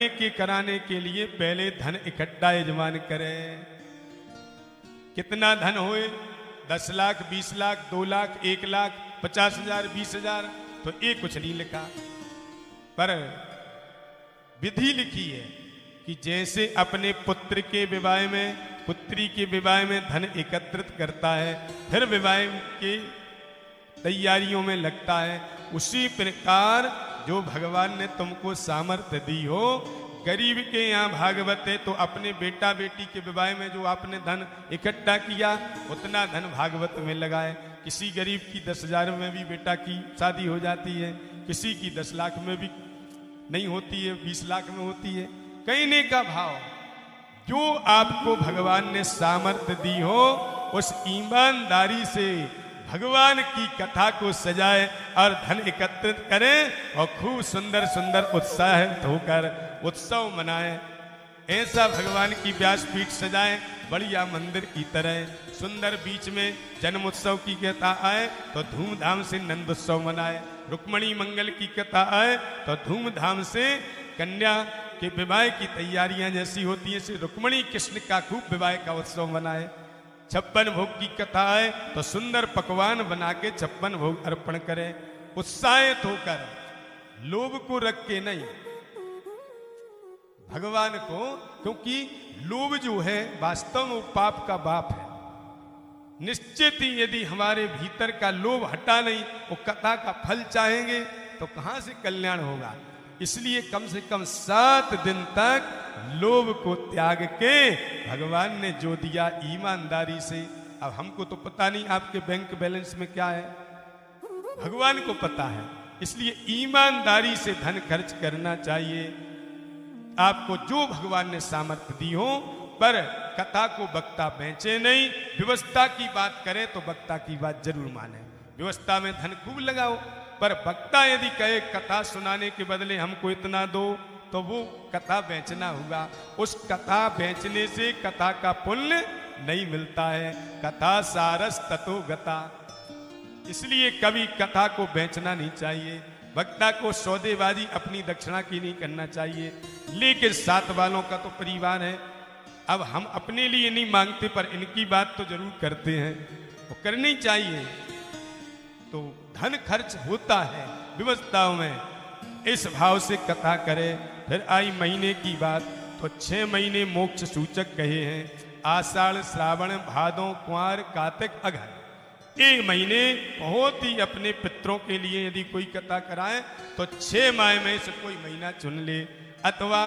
के कराने के लिए पहले धन इकट्ठा यजमान करे। कितना धन होए? 10 लाख, 20 लाख, 2 लाख, 1 लाख, 50,000, 20,000, तो ये कुछ नहीं लिखा, पर विधि लिखी है कि जैसे अपने पुत्र के विवाह में, पुत्री के विवाह में धन एकत्रित करता है, फिर विवाह की तैयारियों में लगता है, उसी प्रकार जो भगवान ने तुमको सामर्थ्य दी हो, गरीब के यहाँ भागवत है तो अपने बेटा बेटी के विवाह में जो आपने धन इकट्ठा किया उतना धन भागवत में लगाए। किसी गरीब की 10,000 में भी बेटा की शादी हो जाती है, किसी की 10 लाख में भी नहीं होती है, 20 लाख में होती है। कहने का भाव, जो आपको भगवान ने सामर्थ्य दी हो उस ईमानदारी से भगवान की कथा को सजाए और धन एकत्रित करें और खूब सुंदर सुंदर उत्साहित होकर उत्सव मनाएं। ऐसा भगवान की व्यासपीठ सजाएं, बढ़िया मंदिर की तरह सुंदर, बीच में जन्म उत्सव की कथा आए तो धूमधाम से नंदोत्सव मनाए, रुक्मणी मंगल की कथा आए तो धूमधाम से कन्या के विवाह की तैयारियां जैसी होती हैं, रुक्मणी कृष्ण का खूब विवाह का उत्सव मनाए। 56 भोग की कथा आए तो सुंदर पकवान बना के 56 भोग अर्पण करें, उत्साहित होकर, लोभ को रख के नहीं, भगवान को, क्योंकि लोभ जो है वास्तव में पाप का बाप है। निश्चित ही यदि हमारे भीतर का लोभ हटा नहीं, वो कथा का फल चाहेंगे तो कहां से कल्याण होगा। इसलिए कम से कम 7 दिन तक लोभ को त्याग के भगवान ने जो दिया ईमानदारी से। अब हमको तो पता नहीं आपके बैंक बैलेंस में क्या है, भगवान को पता है, इसलिए ईमानदारी से धन खर्च करना चाहिए। आपको जो भगवान ने सामर्थ्य दी हो, पर कथा को वक्ता बेचे नहीं, व्यवस्था की बात करें तो वक्ता की बात जरूर माने। व्यवस्था में धन खूब लगाओ, पर वक्ता यदि कहे कथा सुनाने के बदले हमको इतना दो, तो वो कथा बेचना होगा। उस कथा बेचने से कथा का पुण्य नहीं मिलता है। कथा सारस ततो गता, इसलिए कभी कथा को बेचना नहीं चाहिए। वक्ता को सौदेबाजी अपनी दक्षिणा की नहीं करना चाहिए। लेकिन साथ वालों का तो परिवार है, अब हम अपने लिए नहीं मांगते पर इनकी बात तो जरूर करते हैं, वो करनी चाहिए। तो धन खर्च होता है व्यवस्थाओं में, इस भाव से कथा करे। फिर आई महीने की बात, तो 6 महीने मोक्ष सूचक कहे हैं, आषाढ़, श्रावण, भादों, कुंवर, कार्तिक, अघन। 1 महीने बहुत ही अपने पितरों के लिए यदि कोई कथा कराए तो 6 माह में से कोई महीना चुन ले, अथवा